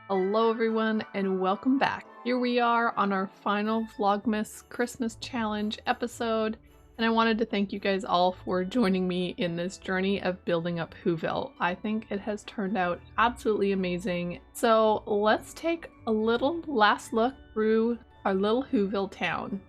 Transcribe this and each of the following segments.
Hello everyone and welcome back. Here we are on our final Vlogmas Christmas challenge episode, and I wanted to thank you guys all for joining me in this journey of building up Whoville. I think it has turned out absolutely amazing. So let's take a little last look through our little Whoville town.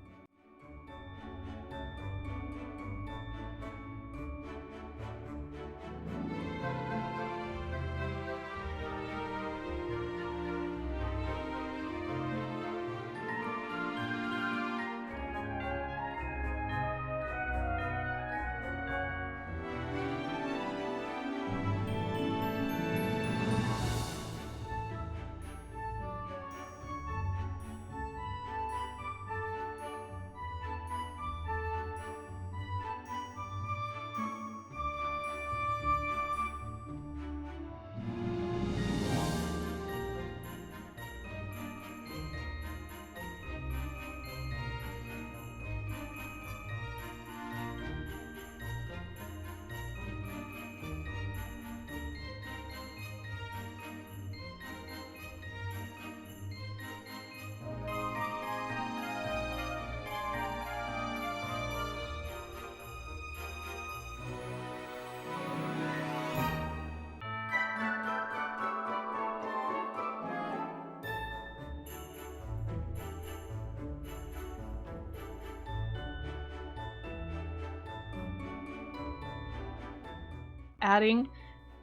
Adding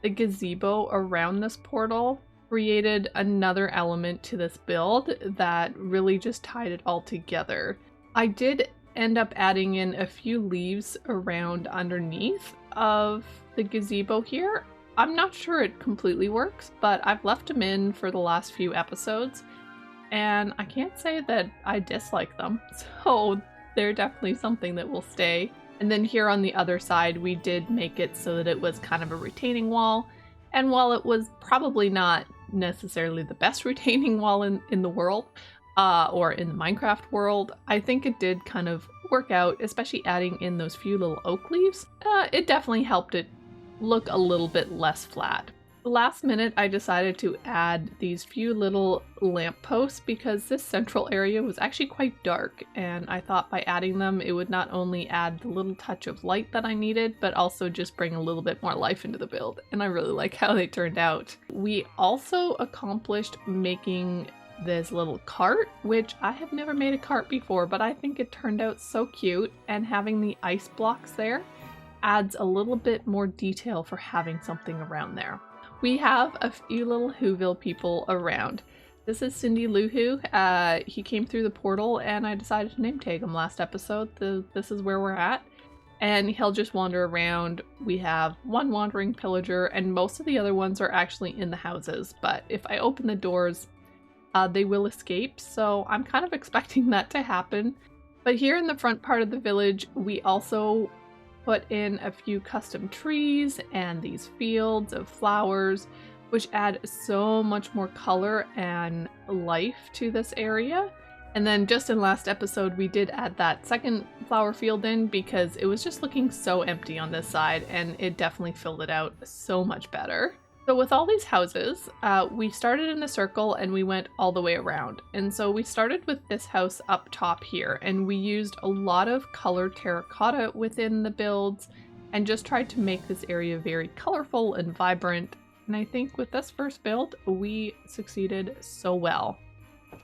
the gazebo around this portal created another element to this build that really just tied it all together. I did end up adding in a few leaves around underneath of the gazebo here. I'm not sure it completely works, but I've left them in for the last few episodes, and I can't say that I dislike them, so they're definitely something that will stay. And then here on the other side, we did make it so that it was kind of a retaining wall. And while it was probably not necessarily the best retaining wall in the world, or in the Minecraft world, I think it did kind of work out, especially adding in those few little oak leaves. It definitely helped it look a little bit less flat. Last minute, I decided to add these few little lampposts because this central area was actually quite dark, and I thought by adding them it would not only add the little touch of light that I needed, but also just bring a little bit more life into the build, and I really like how they turned out. We also accomplished making this little cart, which I have never made a cart before, but I think it turned out so cute, and having the ice blocks there adds a little bit more detail for having something around there. We have a few little Whoville people around. This is Cindy Luhu. He came through the portal and I decided to name tag him last episode. This is where we're at. And he'll just wander around. We have one wandering pillager and most of the other ones are actually in the houses. But if I open the doors, they will escape. So I'm kind of expecting that to happen. But here in the front part of the village, we also put in a few custom trees and these fields of flowers, which add so much more color and life to this area. And then just in last episode, we did add that second flower field in because it was just looking so empty on this side, and it definitely filled it out so much better. So with all these houses, we started in a circle and we went all the way around. And so we started with this house up top here, and we used a lot of colored terracotta within the builds and just tried to make this area very colorful and vibrant. And I think with this first build, we succeeded so well.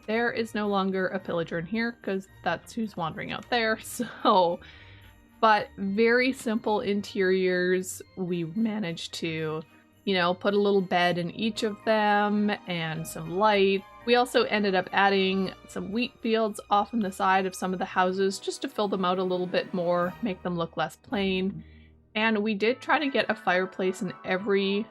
There is no longer a pillager in here because that's who's wandering out there. But very simple interiors. We managed to put a little bed in each of them and some light. We also ended up adding some wheat fields off on the side of some of the houses just to fill them out a little bit more, make them look less plain. And we did try to get a fireplace in every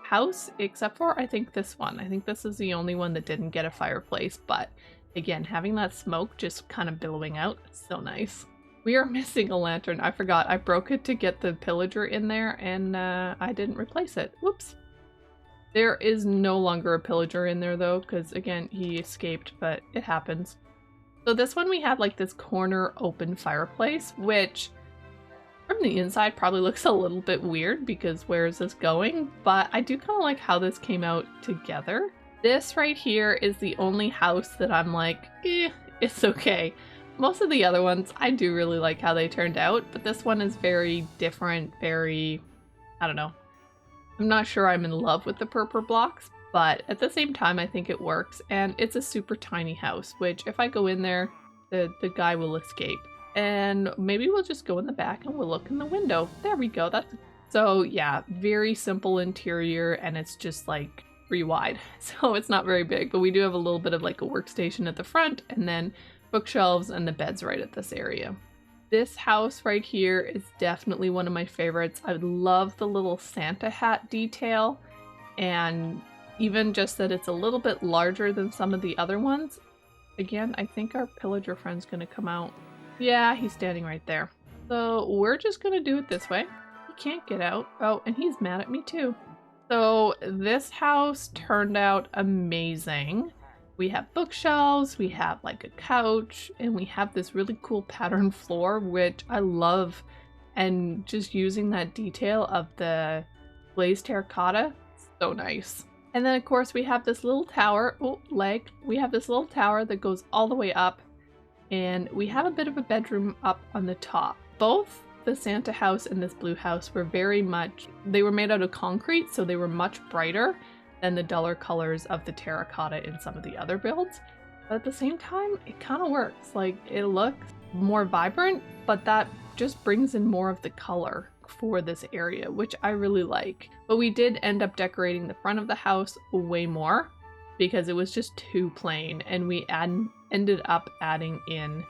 house except for I think this one. I think this is the only one that didn't get a fireplace, but again, having that smoke just kind of billowing out, so nice. We are missing a lantern. I forgot. I broke it to get the pillager in there and I didn't replace it. Whoops. There is no longer a pillager in there though, because again, he escaped, but it happens. So this one we had like this corner open fireplace, which from the inside probably looks a little bit weird because where is this going? But I do kind of like how this came out together. This right here is the only house that I'm like, it's okay. Most of the other ones, I do really like how they turned out, but this one is very different, very, I don't know. I'm not sure I'm in love with the purple blocks, but at the same time, I think it works, and it's a super tiny house, which if I go in there, the guy will escape. And maybe we'll just go in the back and we'll look in the window. There we go. So yeah, very simple interior, and it's just like 3 wide, so it's not very big, but we do have a little bit of like a workstation at the front, and then bookshelves and the beds right at this area. This house right here is definitely one of my favorites. I love the little Santa hat detail, and even just that it's a little bit larger than some of the other ones. Again, I think our pillager friend's gonna come out. Yeah, he's standing right there. So we're just gonna do it this way. He can't get out. Oh, and he's mad at me too. So this house turned out amazing. We have bookshelves, we have like a couch, and we have this really cool pattern floor, which I love. And just using that detail of the glazed terracotta, so nice. And then of course we have this little tower, we have this little tower that goes all the way up, and we have a bit of a bedroom up on the top. Both the Santa house and this blue house were they were made out of concrete, so they were much brighter than the duller colors of the terracotta in some of the other builds. But at the same time, it kind of works. Like, it looks more vibrant, but that just brings in more of the color for this area, which I really like. But we did end up decorating the front of the house way more because it was just too plain, and we ended up adding in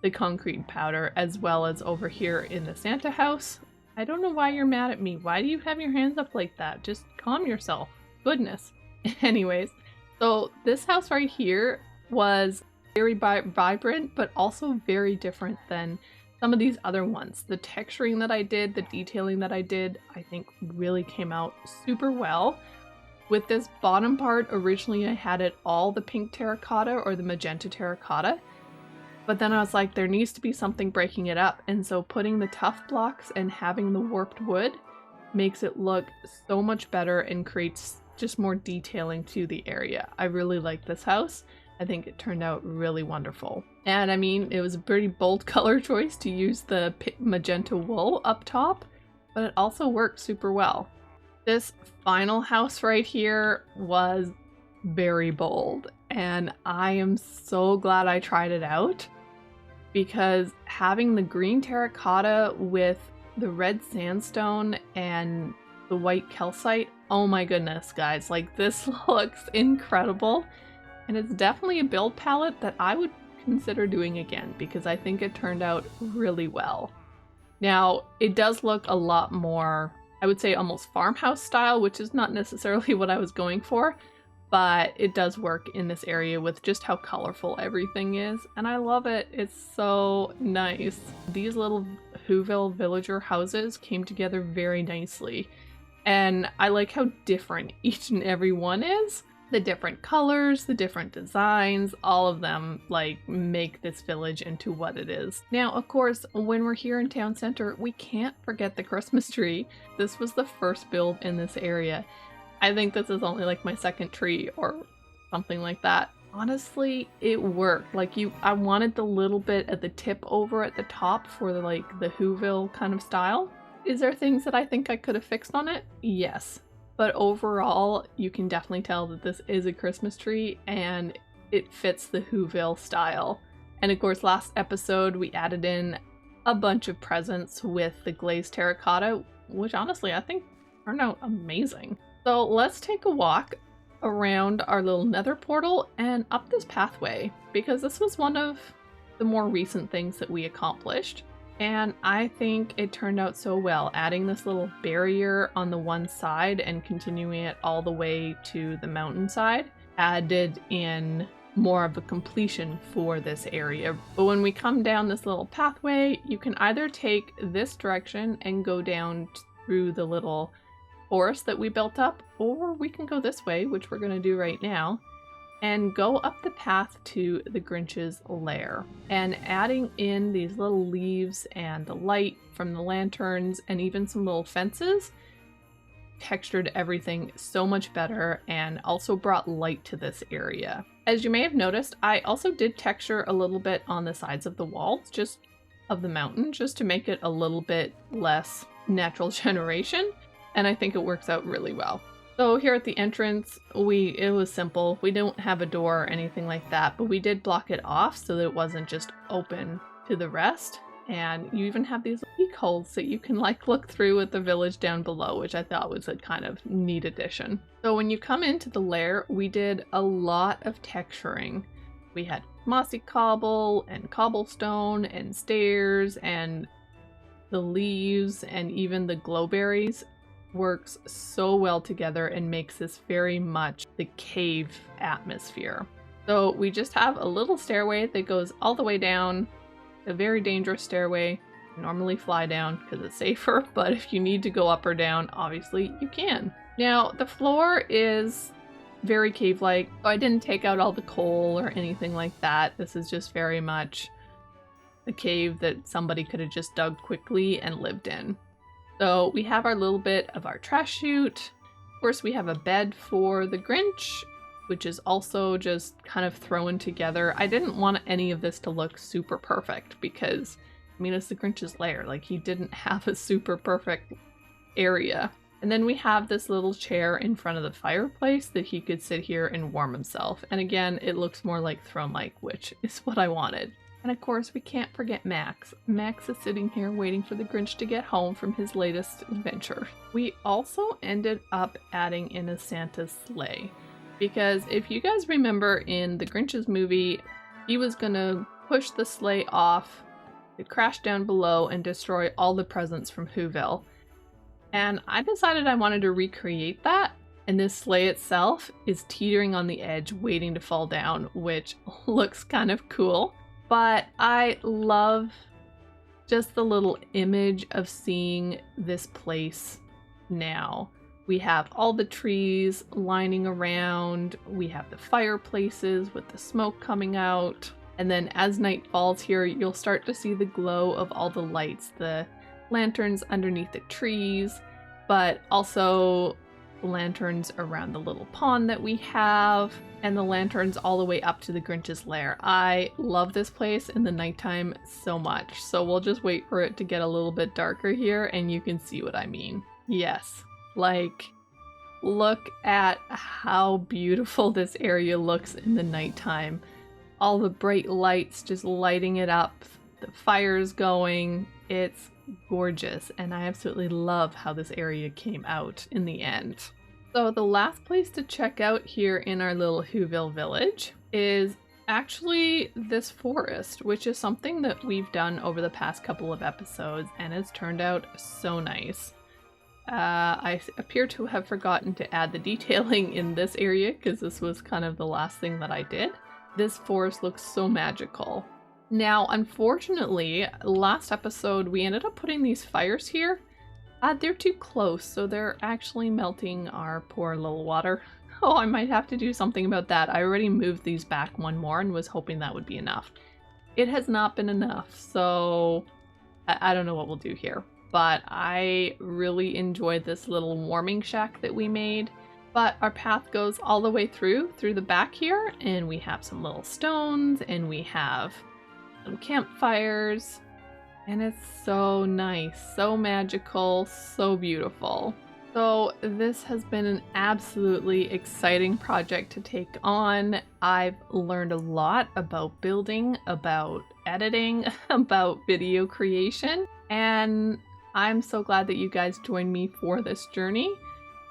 the concrete powder, as well as over here in the Santa house. I don't know why you're mad at me. Why do you have your hands up like that? Just calm yourself. Goodness. Anyways, so this house right here was very vibrant, but also very different than some of these other ones. The texturing that I did, the detailing that I did, I think really came out super well. With this bottom part, originally I had it all the pink terracotta or the magenta terracotta, but then I was like, there needs to be something breaking it up, and so putting the tough blocks and having the warped wood makes it look so much better and creates just more detailing to the area. I really like this house. I think it turned out really wonderful. And I mean, it was a pretty bold color choice to use the magenta wool up top, but it also worked super well. This final house right here was very bold, and I am so glad I tried it out, because having the green terracotta with the red sandstone and the white calcite, oh my goodness, guys, like, this looks incredible. And it's definitely a build palette that I would consider doing again, because I think it turned out really well. Now, it does look a lot more, I would say almost farmhouse style, which is not necessarily what I was going for, but it does work in this area with just how colorful everything is, and I love it. It's so nice. These little Whoville villager houses came together very nicely, and I like how different each and every one is. The different colors, the different designs, all of them like make this village into what it is. Now, of course, when we're here in town center, we can't forget the Christmas tree. This was the first build in this area. I think this is only like my second tree or something like that. Honestly, it worked. Like, I wanted the little bit at the tip over at the top for the Whoville kind of style. Is there things that I think I could have fixed on it? Yes. But overall, you can definitely tell that this is a Christmas tree and it fits the Whoville style. And of course, last episode we added in a bunch of presents with the glazed terracotta, which honestly I think turned out amazing. So let's take a walk around our little nether portal and up this pathway, because this was one of the more recent things that we accomplished. And I think it turned out so well, adding this little barrier on the one side and continuing it all the way to the mountainside added in more of a completion for this area. But when we come down this little pathway, you can either take this direction and go down through the little forest that we built up, or we can go this way, which we're going to do right now, and go up the path to the Grinch's lair. And adding in these little leaves and the light from the lanterns and even some little fences textured everything so much better and also brought light to this area. As you may have noticed, I also did texture a little bit on the sides of the walls, just of the mountain, just to make it a little bit less natural generation, and I think it works out really well. So here at the entrance, it was simple. We don't have a door or anything like that, but we did block it off so that it wasn't just open to the rest. And you even have these peek holes that you can like look through at the village down below, which I thought was a kind of neat addition. So when you come into the lair, we did a lot of texturing. We had mossy cobble and cobblestone and stairs, and the leaves and even the glowberries works so well together and makes this very much the cave atmosphere. So we just have a little stairway that goes all the way down, a very dangerous stairway. Normally fly down because it's safer, but if you need to go up or down, obviously you can. Now the floor is very cave-like. So I didn't take out all the coal or anything like that. This is just very much a cave that somebody could have just dug quickly and lived in. So we have our little bit of our trash chute. Of course, we have a bed for the Grinch, which is also just kind of thrown together. I didn't want any of this to look super perfect because, I mean, it's the Grinch's lair. Like, he didn't have a super perfect area. And then we have this little chair in front of the fireplace that he could sit here and warm himself. And again, it looks more like throne-like, which is what I wanted. And of course, we can't forget Max. Max is sitting here waiting for the Grinch to get home from his latest adventure. We also ended up adding in a Santa's sleigh. Because if you guys remember in the Grinch's movie, he was gonna push the sleigh off, it crashed down below and destroy all the presents from Whoville. And I decided I wanted to recreate that, and this sleigh itself is teetering on the edge waiting to fall down, which looks kind of cool. But I love just the little image of seeing this place now. We have all the trees lining around, we have the fireplaces with the smoke coming out, and then as night falls here, you'll start to see the glow of all the lights, the lanterns underneath the trees, but also lanterns around the little pond that we have, and the lanterns all the way up to the Grinch's lair. I love this place in the nighttime so much, so we'll just wait for it to get a little bit darker here and you can see what I mean. Yes, like, look at how beautiful this area looks in the nighttime. All the bright lights just lighting it up, the fire's going, it's gorgeous, and I absolutely love how this area came out in the end. So the last place to check out here in our little Whoville village is actually this forest, which is something that we've done over the past couple of episodes, and it's turned out so nice. I appear to have forgotten to add the detailing in this area because this was kind of the last thing that I did. This forest looks so magical. Now, unfortunately, last episode we ended up putting these fires here. They're too close, so they're actually melting our poor little water. Oh, I might have to do something about that. I already moved these back one more and was hoping that would be enough. It has not been enough, so I don't know what we'll do here. But I really enjoyed this little warming shack that we made. But our path goes all the way through the back here, and we have some little stones, and we have some campfires, and it's so nice, so magical, so beautiful. So this has been an absolutely exciting project to take on. I've learned a lot about building, about editing, about video creation, and I'm so glad that you guys joined me for this journey.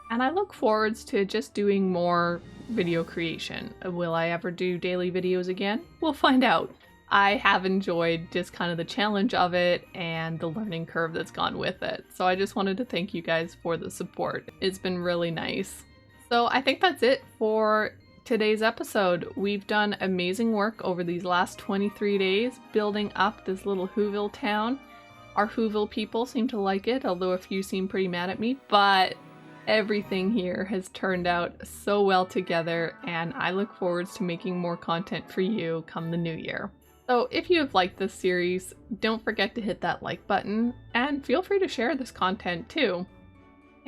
And I look forward to just doing more video creation. Will I ever do daily videos again? We'll find out. I have enjoyed just kind of the challenge of it and the learning curve that's gone with it. So I just wanted to thank you guys for the support. It's been really nice. So I think that's it for today's episode. We've done amazing work over these last 23 days building up this little Whoville town. Our Whoville people seem to like it, although a few seem pretty mad at me, but everything here has turned out so well together, and I look forward to making more content for you come the new year. So if you have liked this series, don't forget to hit that like button, and feel free to share this content too.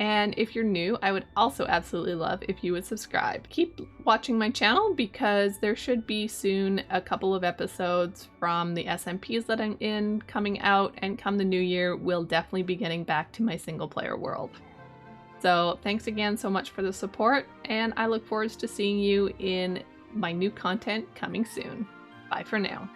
And if you're new, I would also absolutely love if you would subscribe. Keep watching my channel because there should be soon a couple of episodes from the SMPs that I'm in coming out, and come the new year, we'll definitely be getting back to my single player world. So thanks again so much for the support, and I look forward to seeing you in my new content coming soon. Bye for now.